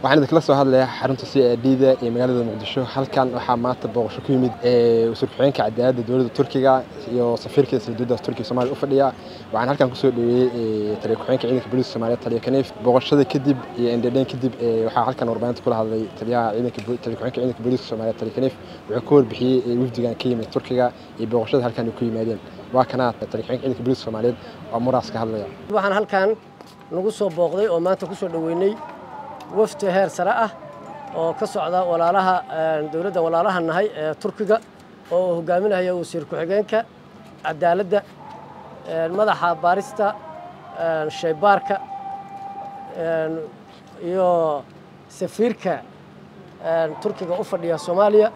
waxaan idin kala soo hadlayaa xarunta CID-da ee magaalada Muqdisho halkan waxaa maanta booqasho ku yimid wasiir ku-xigeenka cadaaladda dowladda Turkiga iyo safiirka dowladda Turkiga Soomaaliya u fadhiya waxaan halkan ku soo dhaweeyay taliye ku-xigeenka ciidanka booliska Soomaaliya taliye Kaniif booqashada kadib iyo indhadhayn kadib waxaa halkan warbaahinta kula hadlay taliyaha ciidanka taliye ku-xigeenka ciidanka booliska Soomaaliya taliye Kaniif wuxuu ka warbixiyay wafdigan ka yimid Turkiga iyo booqashada halkan ku yimaadeen waa kana taliye ku-xigeenka ciidanka booliska Soomaaliya oo muraas ka hadlaya waxaan halkan nagu soo booqday oo maanta ku soo dhaweynay wafdi heer sare ah oo ka socda walaalaha dawladda walaalaha nahay ee Turkiga oo hogaaminaya wasiir ku-xigeenka cadaaladda madaxa baarista shaybaarka iyo safiirka Turkiga u fadhiya Soomaaliya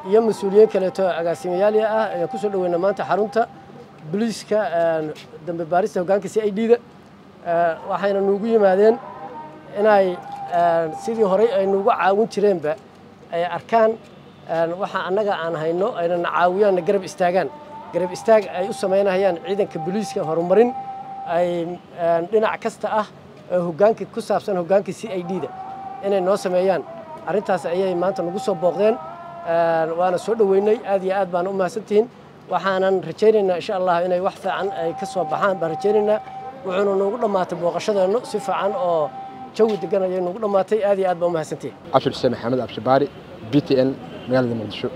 iyo mas'uuliyiin kale oo agaasimayaal ah ee ku soo dhaweynay maanta xarunta booliska dambe baarista hoggaanka CID-da waxayna noogu yimaadeen inay sidii hore ay nagu caawin jireenba ay arkaan waxa annaga aan hayno ayna caawiyaan garab istaagaan garab istaag ay u sameynayaan ciidanka booliska horumarin ay dhinac kasta ah hoggaanka ku saabsan hoggaanka CID-da inay noo sameeyaan arrintaas ayay maanta nagu soo booqdeen waana soo dhaweynay aad iyo aad baan u mahadsantihiin waxaanan rajaynaynaa insha Allah inay wax fiican ay ka soo baxaan baan rajaynaynaa wuxuuna noogu dhamaatay booqashadeena si fiican oo jawi degan ayay noogu dhamaatay aad iyo aad baan u mahadsantihiin Abshir Xuseen Maxamed Abshir Baari BTN magaalada Muqdisho